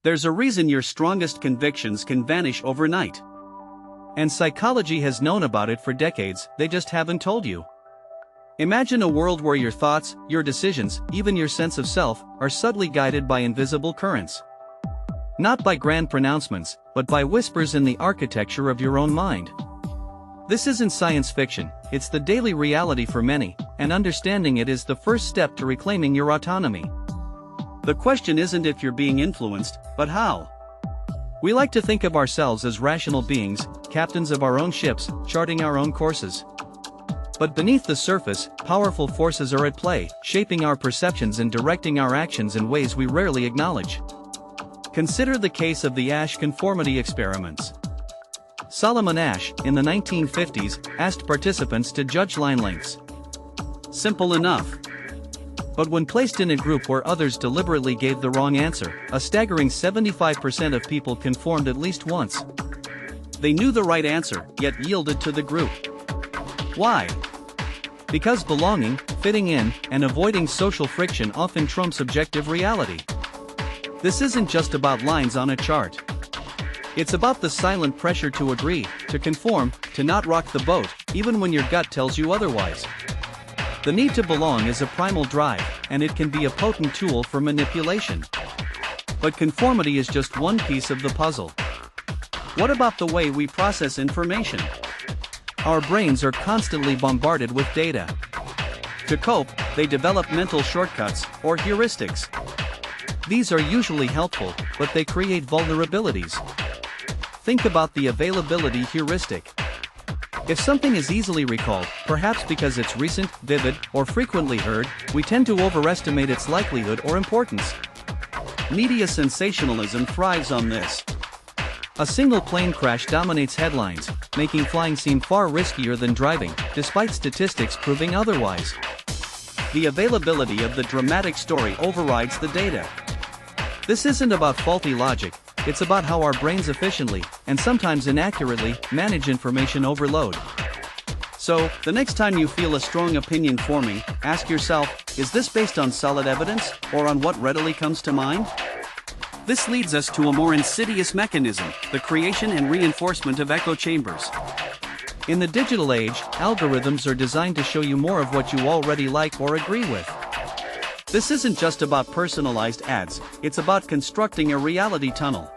There's a reason your strongest convictions can vanish overnight. And psychology has known about it for decades, they just haven't told you. Imagine a world where your thoughts, your decisions, even your sense of self, are subtly guided by invisible currents. Not by grand pronouncements, but by whispers in the architecture of your own mind. This isn't science fiction, it's the daily reality for many, and understanding it is the first step to reclaiming your autonomy. The question isn't if you're being influenced, but how. We like to think of ourselves as rational beings, captains of our own ships, charting our own courses. But beneath the surface, powerful forces are at play, shaping our perceptions and directing our actions in ways we rarely acknowledge. Consider the case of the Asch conformity experiments. Solomon Asch, in the 1950s, asked participants to judge line lengths. Simple enough. But when placed in a group where others deliberately gave the wrong answer, a staggering 75% of people conformed at least once. They knew the right answer, yet yielded to the group. Why? Because belonging, fitting in, and avoiding social friction often trumps objective reality. This isn't just about lines on a chart. It's about the silent pressure to agree, to conform, to not rock the boat, even when your gut tells you otherwise. The need to belong is a primal drive, and it can be a potent tool for manipulation. But conformity is just one piece of the puzzle. What about the way we process information? Our brains are constantly bombarded with data. To cope, they develop mental shortcuts, or heuristics. These are usually helpful, but they create vulnerabilities. Think about the availability heuristic. If something is easily recalled, perhaps because it's recent, vivid, or frequently heard, we tend to overestimate its likelihood or importance. Media sensationalism thrives on this. A single plane crash dominates headlines, making flying seem far riskier than driving, despite statistics proving otherwise. The availability of the dramatic story overrides the data. This isn't about faulty logic, it's about how our brains efficiently, and sometimes inaccurately, manage information overload. So, the next time you feel a strong opinion forming, ask yourself, is this based on solid evidence, or on what readily comes to mind? This leads us to a more insidious mechanism, the creation and reinforcement of echo chambers. In the digital age, algorithms are designed to show you more of what you already like or agree with. This isn't just about personalized ads, it's about constructing a reality tunnel.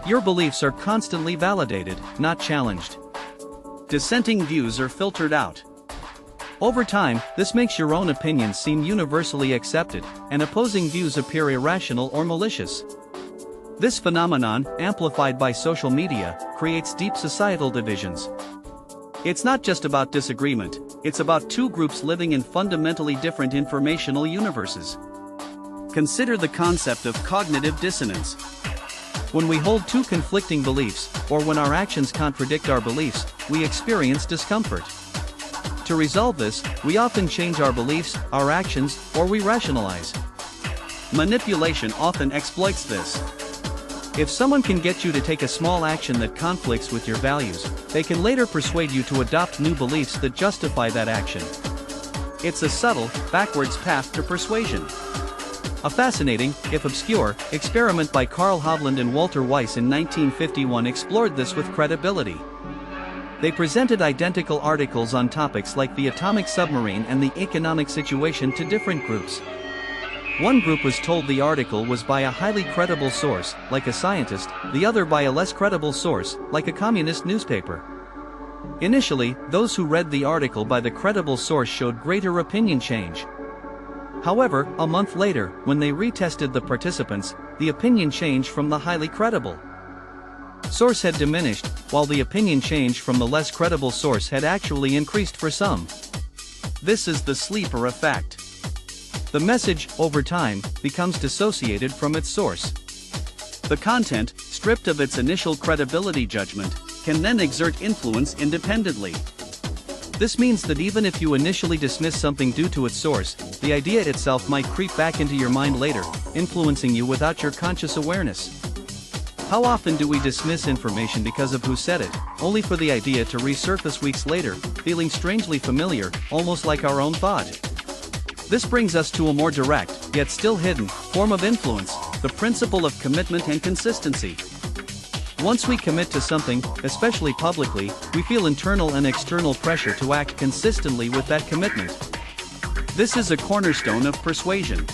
Your beliefs are constantly validated, not challenged. Dissenting views are filtered out. Over time, this makes your own opinions seem universally accepted, and opposing views appear irrational or malicious. This phenomenon, amplified by social media, creates deep societal divisions. It's not just about disagreement, it's about two groups living in fundamentally different informational universes. Consider the concept of cognitive dissonance. When we hold two conflicting beliefs, or when our actions contradict our beliefs, we experience discomfort. To resolve this, we often change our beliefs, our actions, or we rationalize. Manipulation often exploits this. If someone can get you to take a small action that conflicts with your values, they can later persuade you to adopt new beliefs that justify that action. It's a subtle, backwards path to persuasion. A fascinating, if obscure, experiment by Carl Hovland and Walter Weiss in 1951 explored this with credibility. They presented identical articles on topics like the atomic submarine and the economic situation to different groups. One group was told the article was by a highly credible source, like a scientist, the other by a less credible source, like a communist newspaper. Initially, those who read the article by the credible source showed greater opinion change. However, a month later, when they retested the participants, the opinion change from the highly credible source had diminished, while the opinion change from the less credible source had actually increased for some. This is the sleeper effect. The message, over time, becomes dissociated from its source. The content, stripped of its initial credibility judgment, can then exert influence independently. This means that even if you initially dismiss something due to its source, the idea itself might creep back into your mind later, influencing you without your conscious awareness. How often do we dismiss information because of who said it, only for the idea to resurface weeks later, feeling strangely familiar, almost like our own thought? This brings us to a more direct, yet still hidden, form of influence, the principle of commitment and consistency. Once we commit to something, especially publicly, we feel internal and external pressure to act consistently with that commitment. This is a cornerstone of persuasion.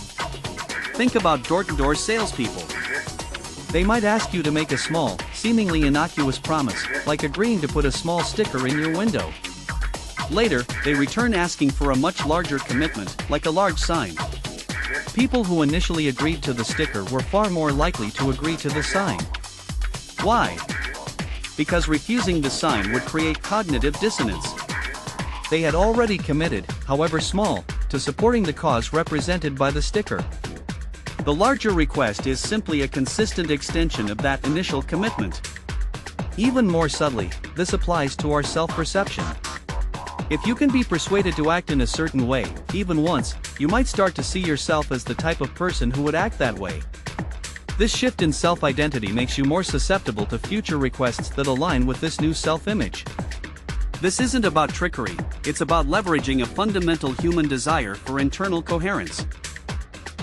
Think about door-to-door salespeople. They might ask you to make a small, seemingly innocuous promise, like agreeing to put a small sticker in your window. Later, they return asking for a much larger commitment, like a large sign. People who initially agreed to the sticker were far more likely to agree to the sign. Why? Because refusing the sign would create cognitive dissonance. They had already committed, however small, to supporting the cause represented by the sticker. The larger request is simply a consistent extension of that initial commitment. Even more subtly, this applies to our self-perception. If you can be persuaded to act in a certain way, even once, you might start to see yourself as the type of person who would act that way. This shift in self-identity makes you more susceptible to future requests that align with this new self-image. This isn't about trickery, it's about leveraging a fundamental human desire for internal coherence.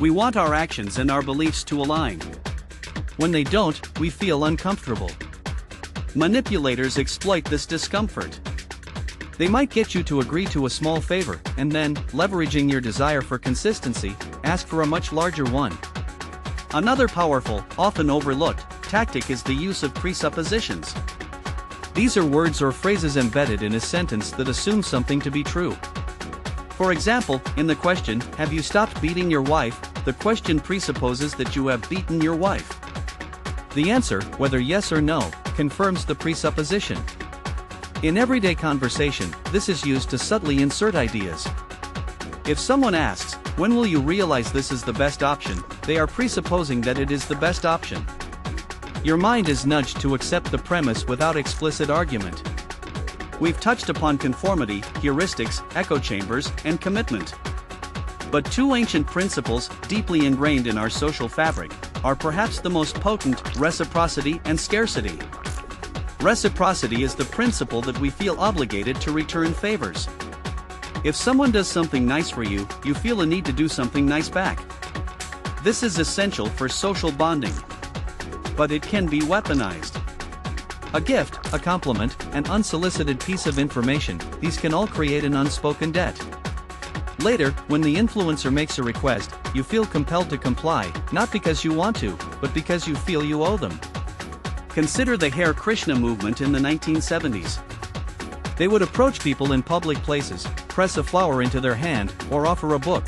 We want our actions and our beliefs to align. When they don't, we feel uncomfortable. Manipulators exploit this discomfort. They might get you to agree to a small favor, and then, leveraging your desire for consistency, ask for a much larger one. Another powerful, often overlooked, tactic is the use of presuppositions. These are words or phrases embedded in a sentence that assume something to be true. For example, in the question, "Have you stopped beating your wife?" the question presupposes that you have beaten your wife. The answer, whether yes or no, confirms the presupposition. In everyday conversation, this is used to subtly insert ideas. If someone asks, "When will you realize this is the best option?" they are presupposing that it is the best option. Your mind is nudged to accept the premise without explicit argument. We've touched upon conformity, heuristics, echo chambers, and commitment. But two ancient principles, deeply ingrained in our social fabric, are perhaps the most potent: reciprocity and scarcity. Reciprocity is the principle that we feel obligated to return favors. If someone does something nice for you, you feel a need to do something nice back. This is essential for social bonding. But it can be weaponized. A gift, a compliment, an unsolicited piece of information, these can all create an unspoken debt. Later, when the influencer makes a request, you feel compelled to comply, not because you want to, but because you feel you owe them. Consider the Hare Krishna movement in the 1970s. They would approach people in public places, press a flower into their hand, or offer a book.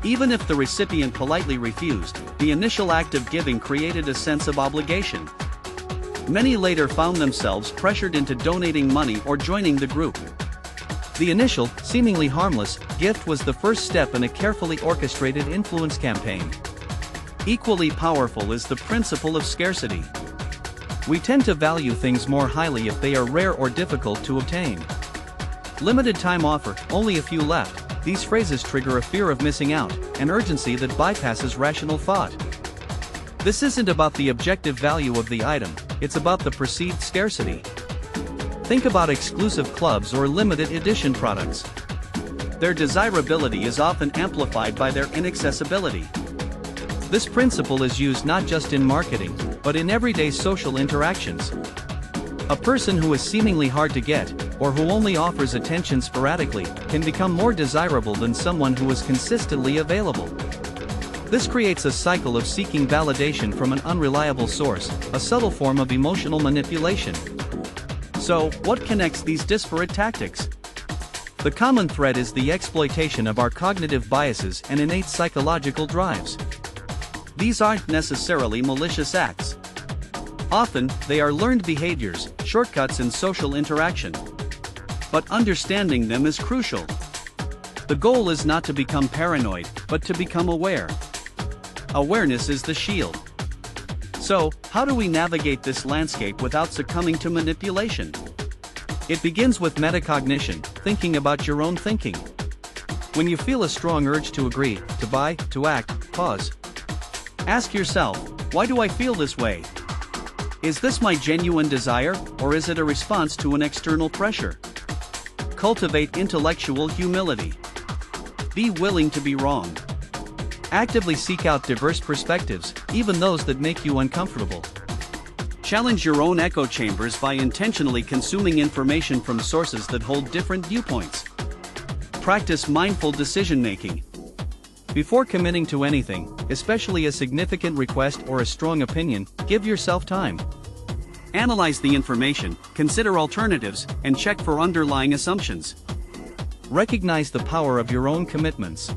Even if the recipient politely refused, the initial act of giving created a sense of obligation. Many later found themselves pressured into donating money or joining the group. The initial, seemingly harmless, gift was the first step in a carefully orchestrated influence campaign. Equally powerful is the principle of scarcity. We tend to value things more highly if they are rare or difficult to obtain. Limited time offer, only a few left. These phrases trigger a fear of missing out, an urgency that bypasses rational thought. This isn't about the objective value of the item, it's about the perceived scarcity. Think about exclusive clubs or limited edition products. Their desirability is often amplified by their inaccessibility. This principle is used not just in marketing, but in everyday social interactions. A person who is seemingly hard to get, or who only offers attention sporadically, can become more desirable than someone who is consistently available. This creates a cycle of seeking validation from an unreliable source, a subtle form of emotional manipulation. So, what connects these disparate tactics? The common thread is the exploitation of our cognitive biases and innate psychological drives. These aren't necessarily malicious acts. Often, they are learned behaviors, shortcuts in social interaction. But understanding them is crucial. The goal is not to become paranoid, but to become aware. Awareness is the shield. So, how do we navigate this landscape without succumbing to manipulation? It begins with metacognition, thinking about your own thinking. When you feel a strong urge to agree, to buy, to act, pause. Ask yourself, why do I feel this way? Is this my genuine desire, or is it a response to an external pressure? Cultivate intellectual humility. Be willing to be wrong. Actively seek out diverse perspectives, even those that make you uncomfortable. Challenge your own echo chambers by intentionally consuming information from sources that hold different viewpoints. Practice mindful decision-making. Before committing to anything, especially a significant request or a strong opinion, give yourself time. Analyze the information, consider alternatives, and check for underlying assumptions. Recognize the power of your own commitments.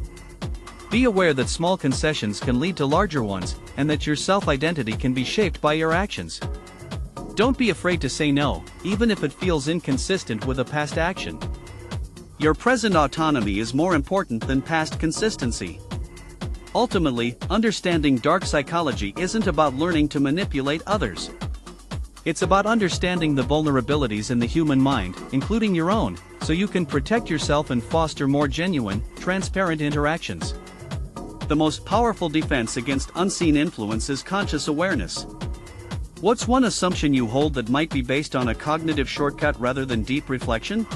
Be aware that small concessions can lead to larger ones, and that your self-identity can be shaped by your actions. Don't be afraid to say no, even if it feels inconsistent with a past action. Your present autonomy is more important than past consistency. Ultimately, understanding dark psychology isn't about learning to manipulate others. It's about understanding the vulnerabilities in the human mind, including your own, so you can protect yourself and foster more genuine, transparent interactions. The most powerful defense against unseen influence is conscious awareness. What's one assumption you hold that might be based on a cognitive shortcut rather than deep reflection?